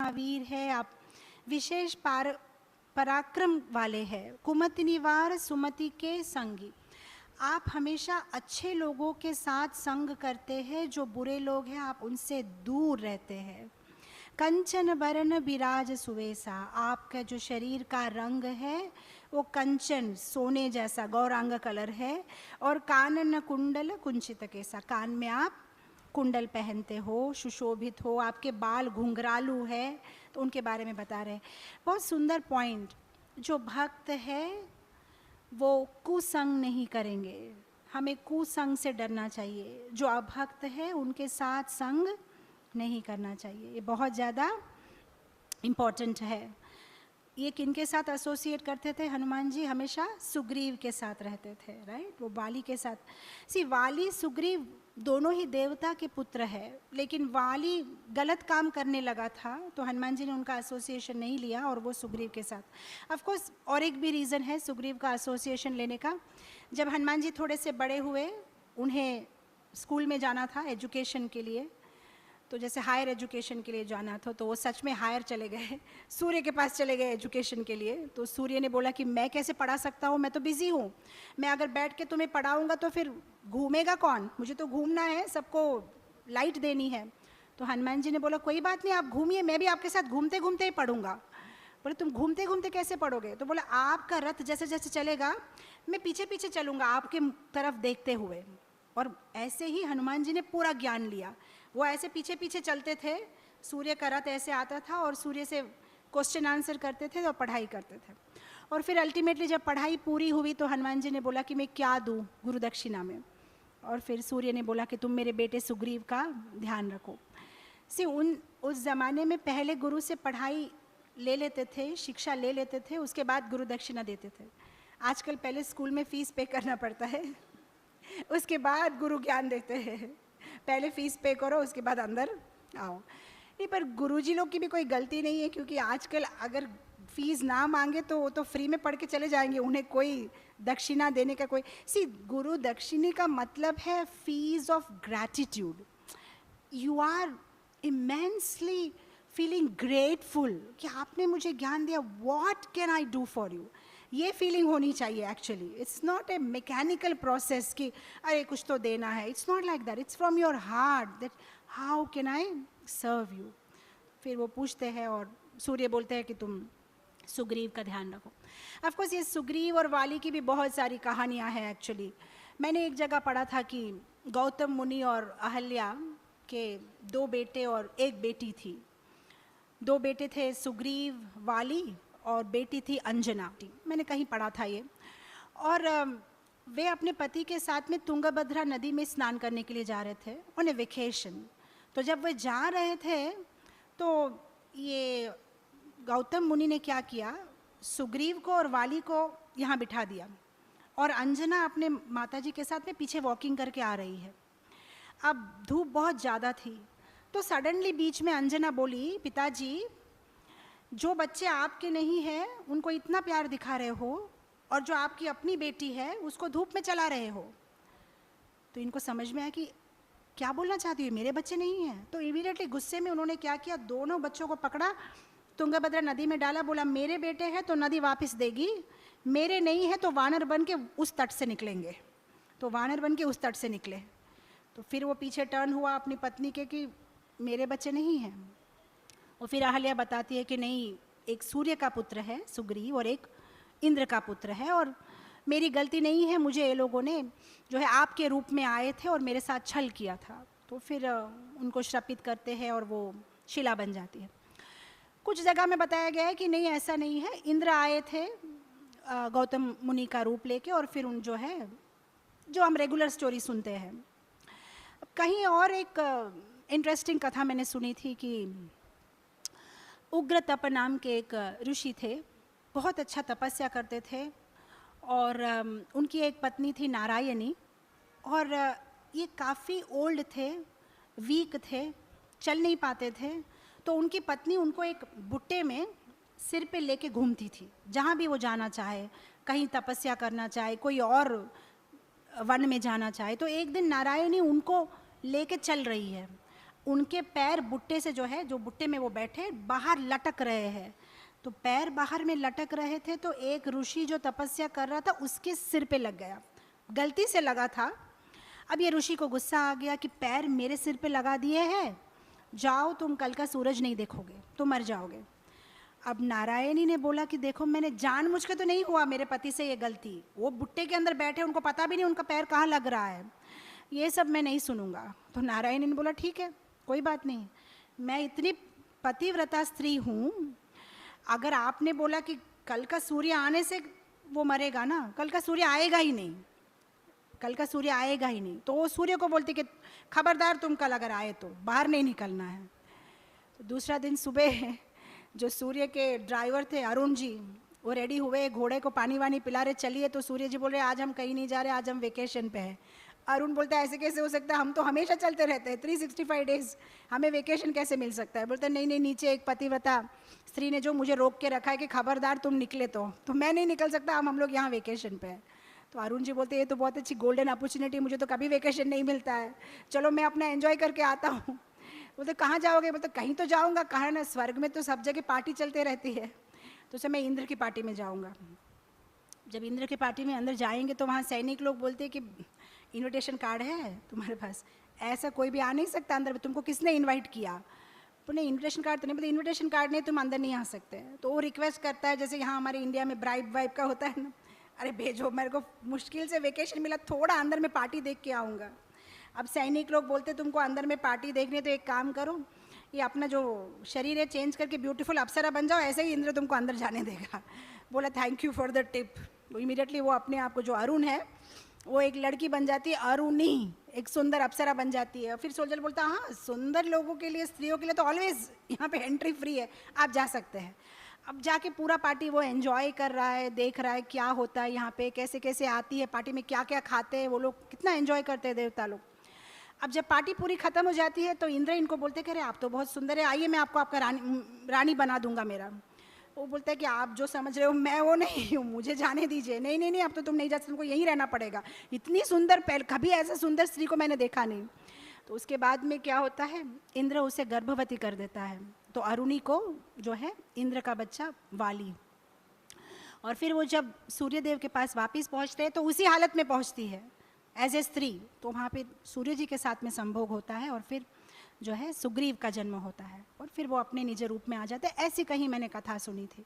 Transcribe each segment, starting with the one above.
महावीर है, आप विशेष पराक्रम वाले हैं। कुमति निवार सुमति के संगी, आप हमेशा अच्छे लोगों के साथ संग करते हैं, जो बुरे लोग हैं आप उनसे दूर रहते हैं। कंचन बरन बिराज सुवेसा, आपका जो शरीर का रंग है वो कंचन सोने जैसा गौरांग कलर है। और कानन कुंडल कुंचित केसा, कान में आप कुंडल पहनते हो, सुशोभित हो, आपके बाल घुंघरालू है, तो उनके बारे में बता रहे हैं। बहुत सुंदर पॉइंट। जो भक्त है वो कुसंग नहीं करेंगे, हमें कुसंग से डरना चाहिए। जो अभक्त है उनके साथ संग नहीं करना चाहिए, ये बहुत ज़्यादा इम्पॉर्टेंट है। ये किनके साथ एसोसिएट करते थे हनुमान जी? हमेशा सुग्रीव के साथ रहते थे, राइट? वो वाली के साथ। वाली सुग्रीव दोनों ही देवता के पुत्र है, लेकिन वाली गलत काम करने लगा था तो हनुमान जी ने उनका एसोसिएशन नहीं लिया और वो सुग्रीव के साथ। ऑफ कोर्स और एक भी रीज़न है सुग्रीव का एसोसिएशन लेने का। जब हनुमान जी थोड़े से बड़े हुए, उन्हें स्कूल में जाना था एजुकेशन के लिए, तो जैसे हायर एजुकेशन के लिए जाना था तो वो सच में हायर चले गए, सूर्य के पास चले गए एजुकेशन के लिए। तो सूर्य ने बोला कि मैं कैसे पढ़ा सकता हूँ, मैं तो बिज़ी हूँ, मैं अगर बैठ के तुम्हें पढ़ाऊँगा तो फिर घूमेगा कौन, मुझे तो घूमना है, सबको लाइट देनी है। तो हनुमान जी ने बोला कोई बात नहीं, आप घूमिए, मैं भी आपके साथ घूमते घूमते ही पढ़ूंगा। बोले तुम घूमते घूमते कैसे पढ़ोगे? तो बोला आपका रथ जैसे जैसे चलेगा मैं पीछे पीछे चलूँगा आपके तरफ देखते हुए। और ऐसे ही हनुमान जी ने पूरा ज्ञान लिया। वो ऐसे पीछे पीछे चलते थे, सूर्य का रथ ऐसे आता था और सूर्य से क्वेश्चन आंसर करते थे और पढ़ाई करते थे। और फिर अल्टीमेटली जब पढ़ाई पूरी हुई तो हनुमान जी ने बोला कि मैं क्या दूँ गुरु दक्षिणा में। और फिर सूर्य ने बोला कि तुम मेरे बेटे सुग्रीव का ध्यान रखो। उस ज़माने में पहले गुरु से पढ़ाई ले लेते थे, शिक्षा ले लेते थे, उसके बाद गुरु दक्षिणा देते थे। आजकल पहले स्कूल में फ़ीस पे करना पड़ता है, उसके बाद गुरु ज्ञान देते हैं। पहले फ़ीस पे करो, उसके बाद अंदर आओ। नहीं, पर गुरुजी लोग की भी कोई गलती नहीं है, क्योंकि आजकल अगर फ़ीस ना मांगे तो वो तो फ्री में पढ़ के चले जाएंगे, उन्हें कोई दक्षिणा देने का कोई गुरु दक्षिणे का मतलब है fees of gratitude. You are immensely feeling grateful कि आपने मुझे ज्ञान दिया, what can I do for you, ये फीलिंग होनी चाहिए actually. It's not a mechanical process कि अरे कुछ तो देना है, it's not like that, it's from your heart that how can I serve you. फिर वो पूछते हैं और सूर्य बोलते हैं कि तुम सुग्रीव का ध्यान रखो। ऑफकोर्स ये सुग्रीव और वाली की भी बहुत सारी कहानियाँ हैं एक्चुअली। मैंने एक जगह पढ़ा था कि गौतम मुनि और अहल्या के 2 बेटे और 1 बेटी थी। 2 बेटे थे सुग्रीव, वाली, और बेटी थी अंजना। मैंने कहीं पढ़ा था ये। और वे अपने पति के साथ में तुंगभद्रा नदी में स्नान करने के लिए जा रहे थे ऑन ए वेकेशन। तो जब वे जा रहे थे तो ये गौतम मुनि ने क्या किया, सुग्रीव को और वाली को यहाँ बिठा दिया और अंजना अपने माताजी के साथ में पीछे वॉकिंग करके आ रही है। अब धूप बहुत ज़्यादा थी तो सडनली बीच में अंजना बोली, पिताजी जो बच्चे आपके नहीं हैं उनको इतना प्यार दिखा रहे हो और जो आपकी अपनी बेटी है उसको धूप में चला रहे हो। तो इनको समझ में आया कि क्या बोलना चाहती हो, मेरे बच्चे नहीं हैं। तो इमीडिएटली गुस्से में उन्होंने क्या किया, दोनों बच्चों को पकड़ा, तुंगभद्रा नदी में डाला, बोला मेरे बेटे हैं तो नदी वापस देगी, मेरे नहीं है तो वानर बन के उस तट से निकलेंगे। तो वानर बन के उस तट से निकले। तो फिर वो पीछे टर्न हुआ अपनी पत्नी के कि मेरे बच्चे नहीं हैं। और फिर अहल्या बताती है कि नहीं, एक सूर्य का पुत्र है सुग्रीव और एक इंद्र का पुत्र है, और मेरी गलती नहीं है, मुझे ये लोगों ने जो है आपके रूप में आए थे और मेरे साथ छल किया था। तो फिर उनको श्रापित करते हैं और वो शिला बन जाती है। कुछ जगह में बताया गया है कि नहीं ऐसा नहीं है, इंद्र आए थे गौतम मुनि का रूप लेके और फिर उन जो है जो हम रेगुलर स्टोरी सुनते हैं। कहीं और एक इंटरेस्टिंग कथा मैंने सुनी थी कि उग्र तप नाम के एक ऋषि थे, बहुत अच्छा तपस्या करते थे और उनकी एक पत्नी थी नारायणी, और ये काफ़ी ओल्ड थे, वीक थे, चल नहीं पाते थे। तो उनकी पत्नी उनको एक बुट्टे में सिर पे लेके घूमती थी, जहाँ भी वो जाना चाहे, कहीं तपस्या करना चाहे, कोई और वन में जाना चाहे। तो एक दिन नारायणी उनको लेके चल रही है, उनके पैर बुट्टे से जो है, जो बुट्टे में वो बैठे, बाहर लटक रहे हैं। तो पैर बाहर में लटक रहे थे तो एक ऋषि जो तपस्या कर रहा था उसके सिर पे लग गया, गलती से लगा था। अब ये ऋषि को गुस्सा आ गया कि पैर मेरे सिर पे लगा दिए हैं, जाओ तुम कल का सूरज नहीं देखोगे, तुम मर जाओगे। अब नारायणी ने बोला कि देखो मैंने जानबूझ के तो नहीं हुआ मेरे पति से ये गलती, वो बुट्टे के अंदर बैठे, उनको पता भी नहीं उनका पैर कहाँ लग रहा है, ये सब मैं नहीं सुनूंगा। तो नारायणी ने बोला ठीक है कोई बात नहीं, मैं इतनी पतिव्रता स्त्री हूँ, अगर आपने बोला कि कल का सूर्य आने से वो मरेगा ना, कल का सूर्य आएगा ही नहीं, कल का सूर्य आएगा ही नहीं, तो वो सूर्य को बोलती कि खबरदार तुम कल अगर आए तो बाहर नहीं निकलना है। तो दूसरा दिन सुबह जो सूर्य के ड्राइवर थे अरुण जी, वो रेडी हुए, घोड़े को पानी वानी पिला रहे, चलिए। तो सूर्य जी बोल रहे आज हम कहीं नहीं जा रहे, आज हम वेकेशन पे हैं। अरुण बोलता है ऐसे कैसे हो सकता है, हम तो हमेशा चलते रहते हैं 365 डेज, हमें वेकेशन कैसे मिल सकता है। बोलता है नहीं नहीं, नीचे एक पतिव्रता स्त्री ने जो मुझे रोक के रखा है कि खबरदार तुम निकले तो मैं नहीं निकल सकता, हम लोग यहाँ वेकेशन पे हैं। तो अरुण जी बोलते ये तो बहुत अच्छी गोल्डन अपॉर्चुनिटी, मुझे तो कभी वेकेशन नहीं मिलता है, चलो मैं अपना एंजॉय करके आता हूँ। बोलते कहाँ जाओगे, बोलते कहीं तो जाऊँगा, कहाँ ना, स्वर्ग में तो सब जगह पार्टी चलते रहती है, तो उसे मैं इंद्र की पार्टी में जाऊँगा। जब इंद्र की पार्टी में अंदर जाएंगे तो वहाँ सैनिक लोग बोलते हैं कि इनविटेशन कार्ड है तुम्हारे पास, ऐसा कोई भी आ नहीं सकता अंदर, तुमको किसने इनवाइट किया। बोले इनविटेशन कार्ड तो नहीं, बोलते इनविटेशन कार्ड नहीं तुम अंदर नहीं आ सकते। तो वो रिक्वेस्ट करता है जैसे यहाँ हमारे इंडिया में ब्राइब वाइब का होता है ना, अरे भेजो, मेरे को मुश्किल से वेकेशन मिला, थोड़ा अंदर में पार्टी देख के आऊँगा। अब सैनिक लोग बोलते तुमको अंदर में पार्टी देखने, तो एक काम करो, ये अपना जो शरीर है चेंज करके ब्यूटीफुल अप्सरा बन जाओ, ऐसे ही इंद्र तुमको अंदर जाने देगा। बोला thank you for the tip. Immediately वो अपने आप को, जो अरुण है वो एक लड़की बन जाती है, अरुणी, एक सुंदर अप्सरा बन जाती है। फिर सोल्जर बोलता है हाँ सुंदर लोगों के लिए, स्त्रियों के लिए तो ऑलवेज यहाँ पे एंट्री फ्री है, आप जा सकते हैं। अब जाके पूरा पार्टी वो एंजॉय कर रहा है, देख रहा है क्या होता है यहाँ पे, कैसे कैसे आती है पार्टी में, क्या क्या खाते हैं वो लोग, कितना एंजॉय करते हैं देवता लोग। अब जब पार्टी पूरी खत्म हो जाती है तो इंद्र इनको बोलते कह रहे आप तो बहुत सुंदर है, आइए मैं आपको आपका रानी बना दूंगा मेरा। वो बोलता है कि आप जो समझ रहे हो मैं वो नहीं हूँ, मुझे जाने दीजिए। नहीं नहीं नहीं, अब तो तुम नहीं जा सकते, तुमको यहीं रहना पड़ेगा, इतनी सुंदर पहले कभी ऐसा सुंदर स्त्री को मैंने देखा नहीं। तो उसके बाद में क्या होता है, इंद्र उसे गर्भवती कर देता है। तो अरुणी को जो है इंद्र का बच्चा वाली, और फिर वो जब सूर्यदेव के पास वापस पहुँचते हैं तो उसी हालत में पहुँचती है एज ए स्त्री। तो वहाँ पे सूर्य जी के साथ में संभोग होता है और फिर जो है सुग्रीव का जन्म होता है और फिर वो अपने निज रूप में आ जाते हैं। ऐसी कहीं मैंने कथा सुनी थी।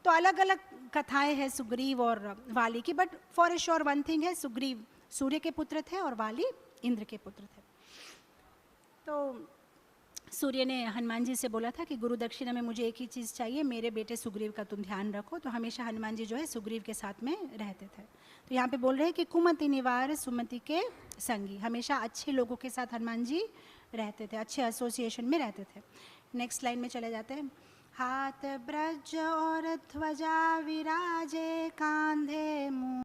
तो अलग अलग कथाएं हैं सुग्रीव और वाली की, but for a sure one thing है, सुग्रीव सूर्य के पुत्र थे और वाली इंद्र के पुत्र थे। तो सूर्य ने हनुमान जी से बोला था कि गुरु दक्षिणा में मुझे एक ही चीज़ चाहिए, मेरे बेटे सुग्रीव का तुम ध्यान रखो। तो हमेशा हनुमान जी जो है सुग्रीव के साथ में रहते थे। तो यहाँ पे बोल रहे हैं कि कुमति निवार सुमति के संगी, हमेशा अच्छे लोगों के साथ हनुमान जी रहते थे, अच्छे एसोसिएशन में रहते थे। नेक्स्ट लाइन में चले जाते हैं। हाथ ब्रज और ध्वजा विराजे, कांधे